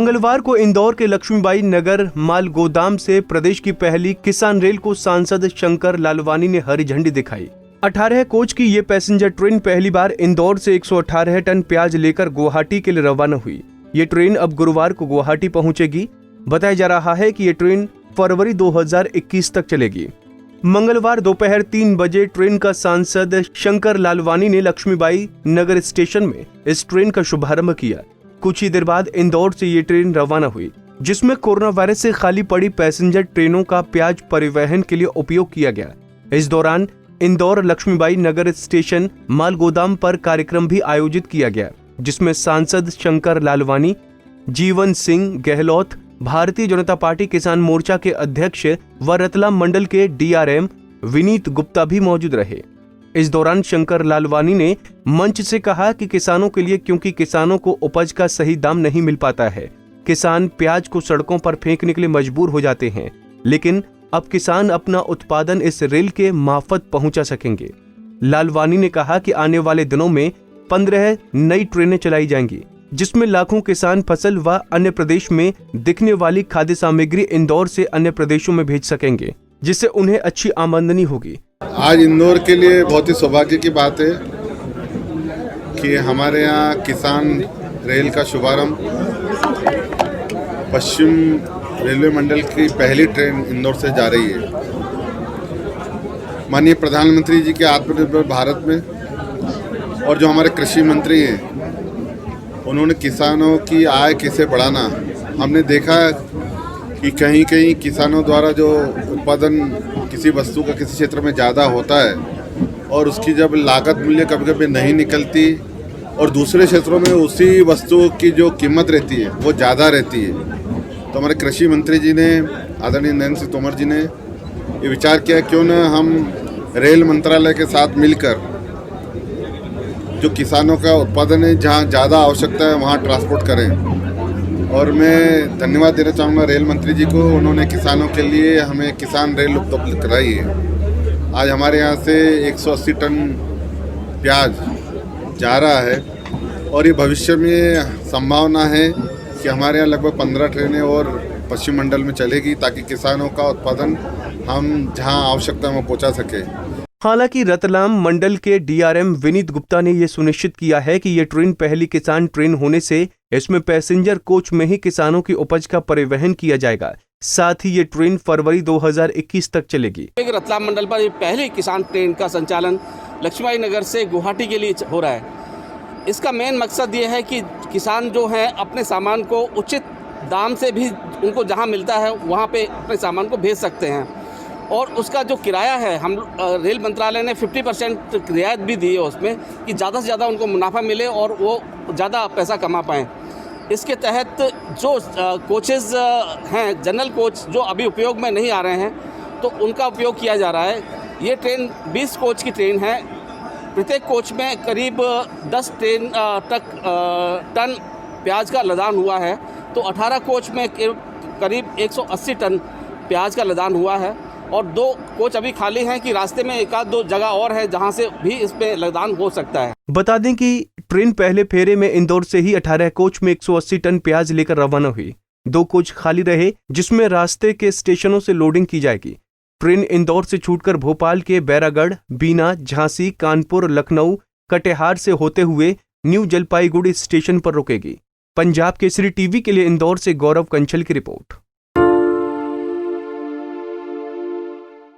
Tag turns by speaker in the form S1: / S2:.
S1: मंगलवार को इंदौर के लक्ष्मीबाई नगर माल गोदाम से प्रदेश की पहली किसान रेल को सांसद शंकर लालवानी ने हरी झंडी दिखाई। 18 कोच की ये पैसेंजर ट्रेन पहली बार इंदौर से 118 टन प्याज लेकर गुवाहाटी के लिए रवाना हुई। ये ट्रेन अब गुरुवार को गुवाहाटी पहुंचेगी। बताया जा रहा है कि ये ट्रेन फरवरी 2021 तक चलेगी। मंगलवार दोपहर 3 बजे ट्रेन का सांसद शंकर लालवानी ने लक्ष्मीबाई नगर स्टेशन में इस ट्रेन का शुभारंभ किया। कुछ ही देर बाद इंदौर से ये ट्रेन रवाना हुई, जिसमें कोरोना वायरस से खाली पड़ी पैसेंजर ट्रेनों का प्याज परिवहन के लिए उपयोग किया गया। इस दौरान इंदौर लक्ष्मीबाई नगर स्टेशन माल गोदाम पर कार्यक्रम भी आयोजित किया गया, जिसमें सांसद शंकर लालवानी, जीवन सिंह गहलोत, भारतीय जनता पार्टी किसान मोर्चा के अध्यक्ष व रतलाम मंडल के DRM विनीत गुप्ता भी मौजूद रहे। इस दौरान शंकर लालवानी ने मंच से कहा कि किसानों के लिए, क्योंकि किसानों को उपज का सही दाम नहीं मिल पाता है, किसान प्याज को सड़कों पर फेंकने के लिए मजबूर हो जाते हैं, लेकिन अब किसान अपना उत्पादन इस रेल के मार्फत पहुंचा सकेंगे। लालवानी ने कहा कि आने वाले दिनों में 15 नई ट्रेनें चलाई जाएंगी, जिसमें लाखों किसान फसल व अन्य प्रदेश में दिखने वाली खाद्य सामग्री इंदौर से अन्य प्रदेशों में भेज सकेंगे, जिससे उन्हें अच्छी आमदनी होगी।
S2: आज इंदौर के लिए बहुत ही सौभाग्य की बात है कि हमारे यहाँ किसान रेल का शुभारंभ पश्चिम रेलवे मंडल की पहली ट्रेन इंदौर से जा रही है। माननीय प्रधानमंत्री जी के आत्मनिर्भर भारत में और जो हमारे कृषि मंत्री हैं, उन्होंने किसानों की आय कैसे बढ़ाना, हमने देखा कि कहीं कहीं किसानों द्वारा जो उत्पादन किसी वस्तु का किसी क्षेत्र में ज़्यादा होता है और उसकी जब लागत मूल्य कभी कभी नहीं निकलती और दूसरे क्षेत्रों में उसी वस्तु की जो कीमत रहती है वो ज़्यादा रहती है, तो हमारे कृषि मंत्री जी ने, आदरणीय नरेंद्र सिंह तोमर जी ने ये विचार किया क्यों न हम रेल मंत्रालय के साथ मिलकर जो किसानों का उत्पादन है जहाँ ज़्यादा आवश्यकता है वहाँ ट्रांसपोर्ट करें। और मैं धन्यवाद देना चाहूँगा रेल मंत्री जी को, उन्होंने किसानों के लिए हमें किसान रेल उपलब्ध कराई है। आज हमारे यहाँ से 180 टन प्याज जा रहा है और ये भविष्य में संभावना है कि हमारे यहाँ लगभग 15 ट्रेनें और पश्चिम मंडल में चलेगी, ताकि किसानों का उत्पादन हम जहाँ आवश्यकता है वहाँ पहुँचा सके।
S1: हालांकि रतलाम मंडल के DRM विनीत गुप्ता ने यह सुनिश्चित किया है कि ये ट्रेन पहली किसान ट्रेन होने से इसमें पैसेंजर कोच में ही किसानों की उपज का परिवहन किया जाएगा। साथ ही ये ट्रेन फरवरी 2021 तक चलेगी।
S3: रतलाम मंडल पर पहली किसान ट्रेन का संचालन लक्ष्मीबाई नगर से गुवाहाटी के लिए हो रहा है। इसका मेन मकसद ये है कि किसान जो हैं अपने सामान को उचित दाम से भी उनको जहाँ मिलता है वहाँ पे अपने सामान को भेज सकते हैं, और उसका जो किराया है, हम रेल मंत्रालय ने 50% रियायत भी दी है उसमें, कि ज़्यादा से ज़्यादा उनको मुनाफा मिले और वो ज़्यादा पैसा कमा पाएँ। इसके तहत जो कोचेज़ हैं, जनरल कोच जो अभी उपयोग में नहीं आ रहे हैं, तो उनका उपयोग किया जा रहा है। ये ट्रेन 20 कोच की ट्रेन है। प्रत्येक कोच में करीब 10 टन प्याज का लदान हुआ है, तो 18 कोच में करीब 180 टन प्याज का लदान हुआ है, और 2 कोच अभी खाली हैं कि रास्ते में एक आध 2 जगह और है जहां से भी इसमें लदान हो सकता है।
S1: बता दें कि ट्रेन पहले फेरे में इंदौर से ही 18 कोच में 180 टन प्याज लेकर रवाना हुई। 2 कोच खाली रहे, जिसमें रास्ते के स्टेशनों से लोडिंग की जाएगी। ट्रेन इंदौर से छूटकर भोपाल के बैरागढ़, बीना, झांसी, कानपुर, लखनऊ, कटिहार से होते हुए न्यू जलपाईगुड़ी स्टेशन पर रुकेगी। पंजाब केसरी टीवी के लिए इंदौर से गौरव कंचल की रिपोर्ट।